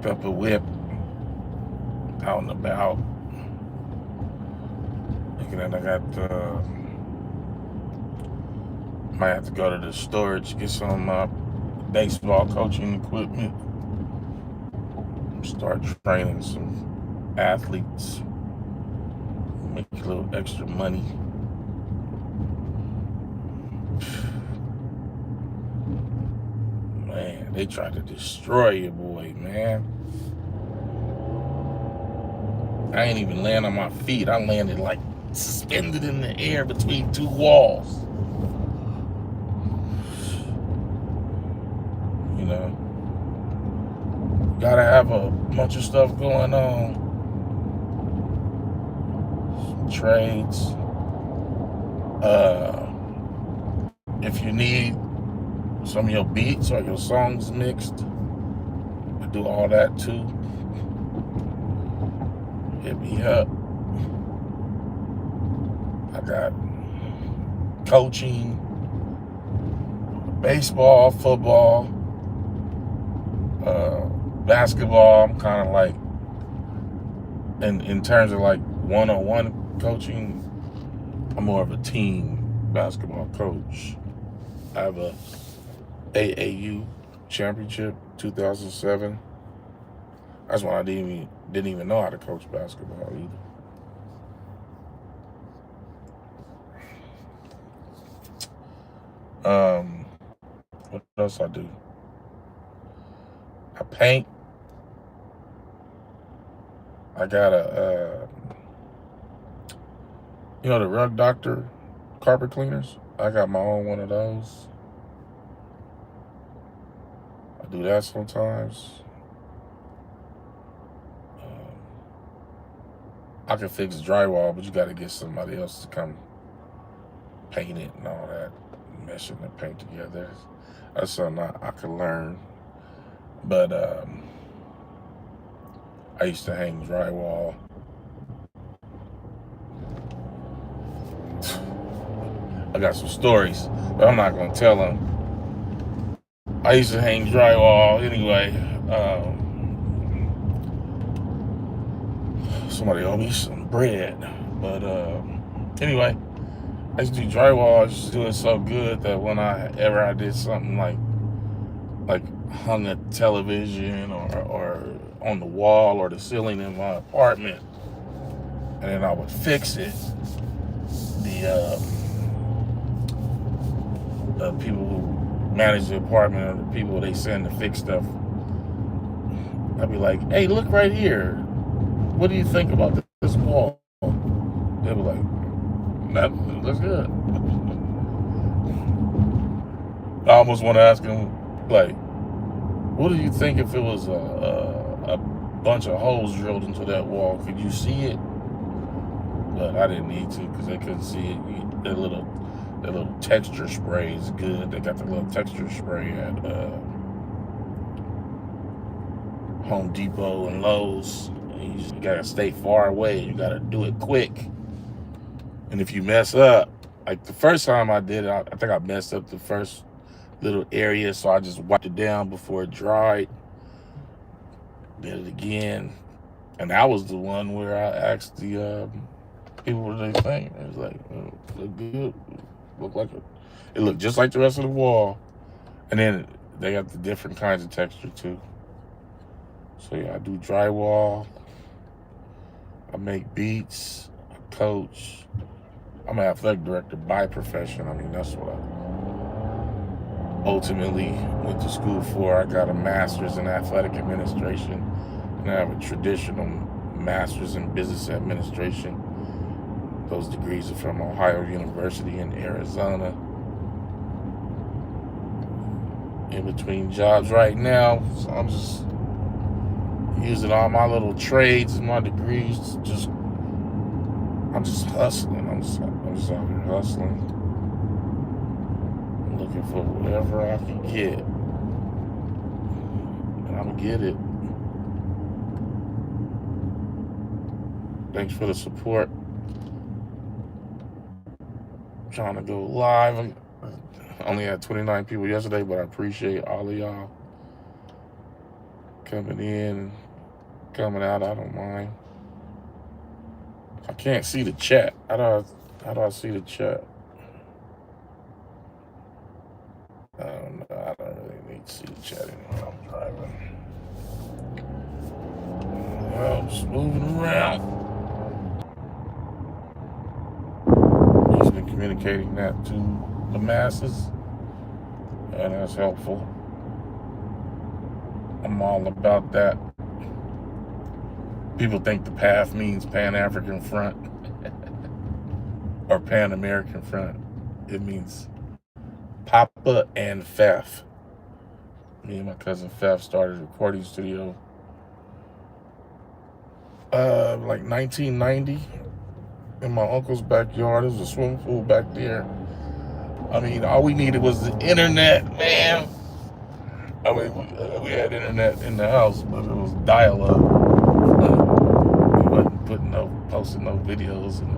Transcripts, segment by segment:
up a whip out and about. Looking at, I got might have to go to the storage, get some baseball coaching equipment, start training some athletes, make a little extra money. Man, they tried to destroy your boy, man. I ain't even land on my feet. I landed like suspended in the air between two walls. You know, gotta have a bunch of stuff going on. Some trades. If you need some of your beats or your songs mixed, I do all that too. Hit me up. I got coaching, baseball, football, basketball. I'm kind of like, in terms of like one-on-one coaching, I'm more of a team basketball coach. I have a AAU championship 2007. That's when I didn't even know how to coach basketball either. What else I do? I paint. I got the Rug Doctor carpet cleaners. I got my own one of those. I do that sometimes. I can fix drywall, but you got to get somebody else to come paint it and all that, meshing the paint together. That's something I could learn. But I used to hang drywall. I got some stories, but I'm not going to tell them. I used to hang drywall anyway. Somebody owed me some bread. But anyway, I used to do drywall. I used to do it so good that whenever I did something like hung a television or on the wall or the ceiling in my apartment, and then I would fix it, the people who manage the apartment or the people they send to fix stuff, I'd be like, hey, look right here. What do you think about this wall? They'd be like, that looks good. I almost want to ask them, like, what do you think if it was a bunch of holes drilled into that wall? Could you see it? But I didn't need to because they couldn't see it. That little texture spray is good. They got the little texture spray at Home Depot and Lowe's. You just gotta stay far away. You gotta do it quick. And if you mess up, like the first time I did it, I think I messed up the first little area, so I just wiped it down before it dried. Did it again, and that was the one where I asked the people what they think. It was like, oh, look good, it looked just like the rest of the wall, and then they got the different kinds of texture too. So yeah, I do drywall. I make beats. I coach. I'm an athletic director by profession. I mean, that's what I ultimately went to school for. I got a master's in athletic administration, and I have a traditional master's in business administration. Those degrees are from Ohio University in Arizona. In between jobs right now, so I'm just using all my little trades and my degrees. I'm just hustling. I'm just out here hustling. I'm looking for whatever I can get, and I'm gonna get it. Thanks for the support. I'm trying to go live. I only had 29 people yesterday, but I appreciate all of y'all. coming in, coming out. I don't mind. I can't see the chat. How do I see the chat? I don't know. I don't really need to see the chat anymore. I'm driving. Well, just moving around. He's been communicating that to the masses, and that's helpful. I'm all about that. People think the PAF means Pan-African Front or Pan-American Front. It means Papa and Fef. Me and my cousin Fef started a recording studio like 1990 in my uncle's backyard. There was a swimming pool back there. I mean, all we needed was the internet, man. I mean, we had internet in the house, but it was dial-up. We wasn't posting no videos, and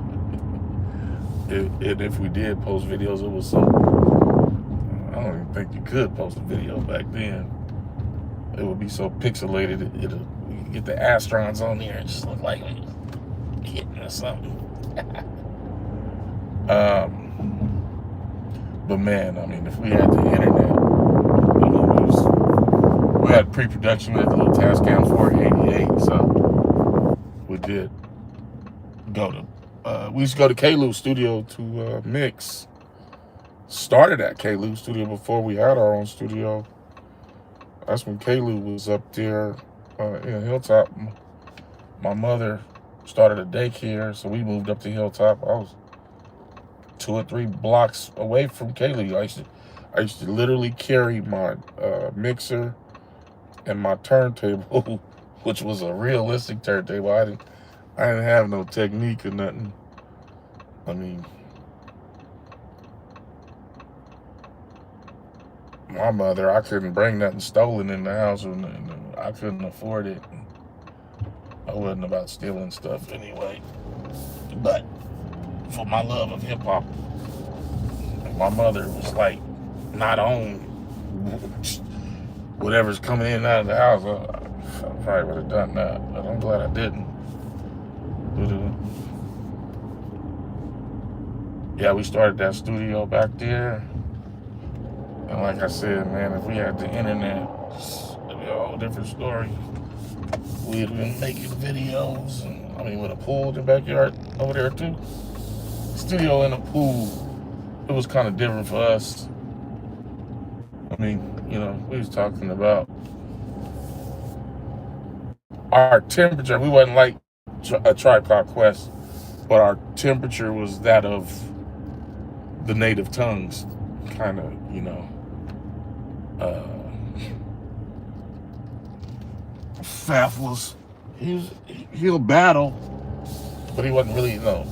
if we did post videos, it was so. I don't even think you could post a video back then. It would be so pixelated. You get the astrons on there and just look like hitting or something. But man, I mean, if we had the internet, I mean, we had pre-production with the little Tascam 488, so we did go to. We used to go to K-Lou Studio to mix. Started at K-Lou Studio before we had our own studio. That's when K-Lou was up there in Hilltop. My mother started a daycare, so we moved up to Hilltop. I was 2 or 3 blocks away from K-Lou. I used to literally carry my mixer and my turntable, which was a realistic turntable. I didn't have no technique or nothing. I mean, my mother, I couldn't bring nothing stolen in the house, or I couldn't afford it. I wasn't about stealing stuff anyway. But for my love of hip hop, my mother was like not on whatever's coming in and out of the house. I probably would have done that, but I'm glad I didn't. But, yeah, we started that studio back there. And like I said, man, if we had the internet, it'd be a whole different story. We'd have been making videos, and I mean, with a pool in the backyard over there too. Studio in a pool, it was kind of different for us. I mean, you know, we was talking about our temperature. We wasn't like a Tribe Called Quest, but our temperature was that of the native tongues, kind of, you know. Faf was, he'll battle, but he wasn't really, you know,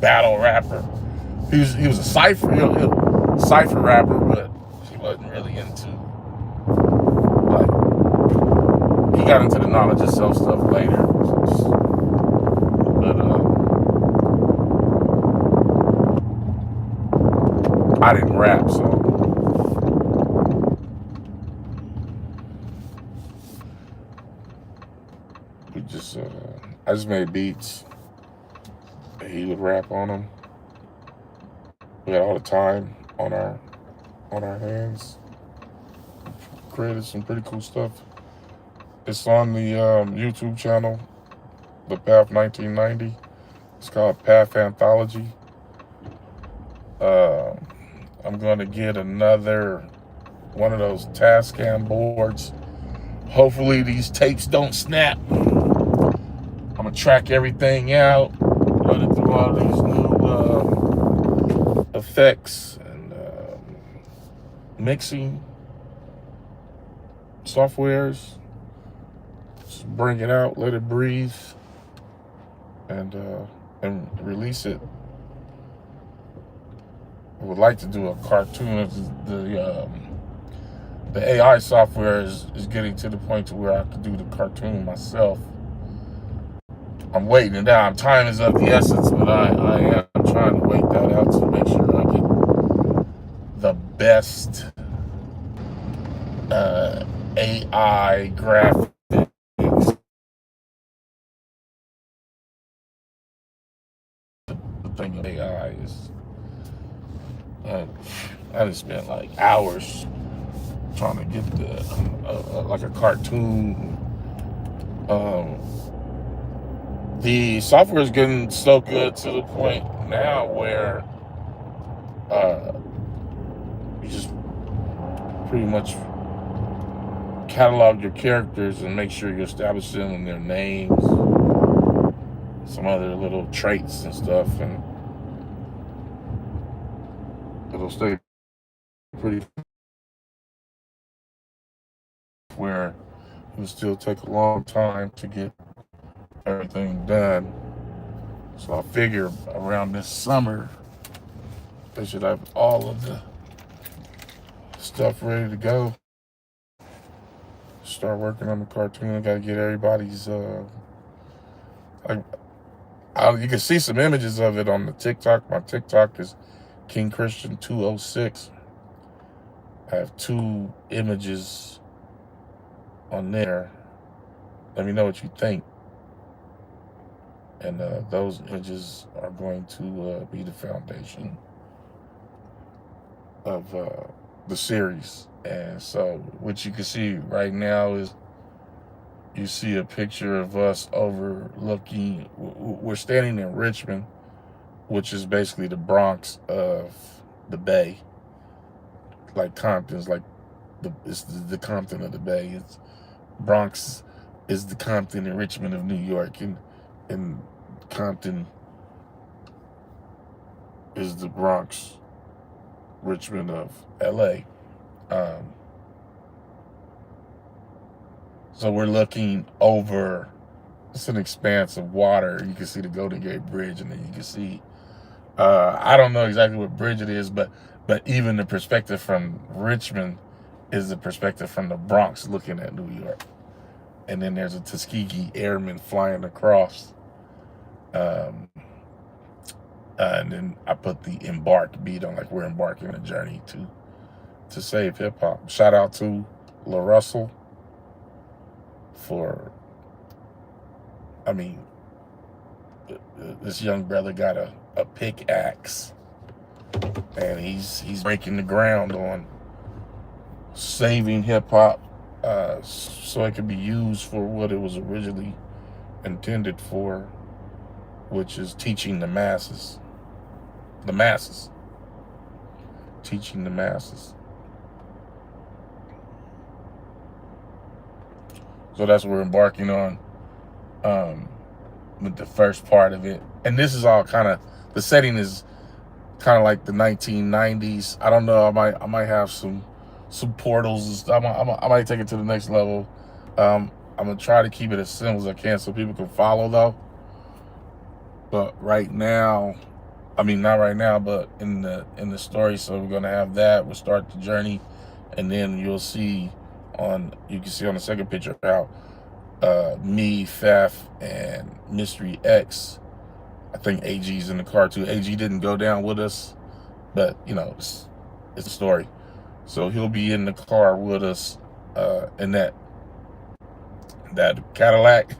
battle rapper. He was a cipher, he'll cipher rapper, but he wasn't really into, like, he got into the knowledge of self stuff later. But I didn't rap, so we just I just made beats. He would rap on them. We had all the time on our hands. Created some pretty cool stuff. It's on the YouTube channel, the PAF 1990. It's called PAF Anthology. I'm gonna get another one of those Tascam boards. Hopefully these tapes don't snap. I'm gonna track everything out, run it through all these new effects and mixing softwares. Just bring it out, let it breathe, and release it. I would like to do a cartoon. The AI software is getting to the point to where I have to do the cartoon myself. I'm waiting it out. Time is of the essence, but I am trying to wait that out to make sure I get the best AI graphic thing of AI is, I just spent like hours trying to get like a cartoon. The software is getting so good to the point now where you just pretty much catalog your characters and make sure you establish them and their names, some other little traits and stuff, and it'll stay pretty where it'll still take a long time to get everything done. So I figure around this summer they should have all of the stuff ready to go. Start working on the cartoon. I gotta get everybody's like, you can see some images of it on the TikTok. My TikTok is King Christian 206. I have 2 images on there. Let me know what you think. And those images are going to be the foundation of the series. And so what you can see right now is you see a picture of us overlooking, we're standing in Richmond, which is basically the Bronx of the Bay. Like Compton's like it's the Compton of the Bay. It's Bronx is the Compton and Richmond of New York, and Compton is the Bronx, Richmond of LA. So we're looking over, it's an expanse of water. You can see the Golden Gate Bridge, and then you can see, I don't know exactly what bridge it is, but even the perspective from Richmond is the perspective from the Bronx looking at New York. And then there's a Tuskegee Airman flying across. And then I put the embark beat on, like we're embarking a journey to save hip hop. Shout out to La Russell for, I mean, this young brother got a pickaxe, and he's breaking the ground on saving hip hop, so it can be used for what it was originally intended for, which is teaching the masses. Teaching the masses. So that's what we're embarking on with the first part of it. And this is all kind of, the setting is kind of like the 1990s. I don't know, I might have some portals. I might take it to the next level. I'm gonna try to keep it as simple as I can so people can follow though. But right now, I mean, not right now, but in the story. So we're gonna have that. We'll start the journey, and then you'll see you can see on the second picture how me, Faf, and Mystery X. I think AG's in the car too. AG didn't go down with us, but you know, it's a story. So he'll be in the car with us in that Cadillac.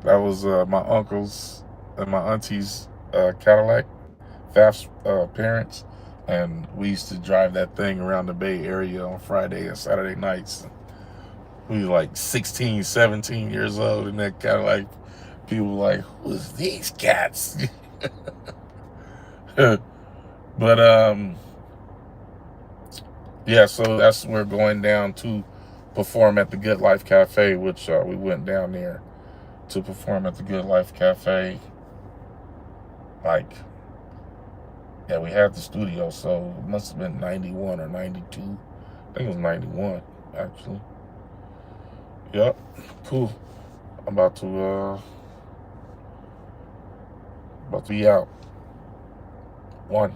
That was my uncle's and my auntie's Cadillac, Faf's parents, and we used to drive that thing around the Bay Area on Friday and Saturday nights. We were like 16, 17 years old in that Cadillac. People were like, who's these cats? But yeah, so that's we're going down to perform at the Good Life Cafe, which we went down there to perform at the Good Life Cafe. Like, yeah, we had the studio, so it must have been 91 or 92. I think it was 91, actually. Yep, cool. I'm about to be out. 1.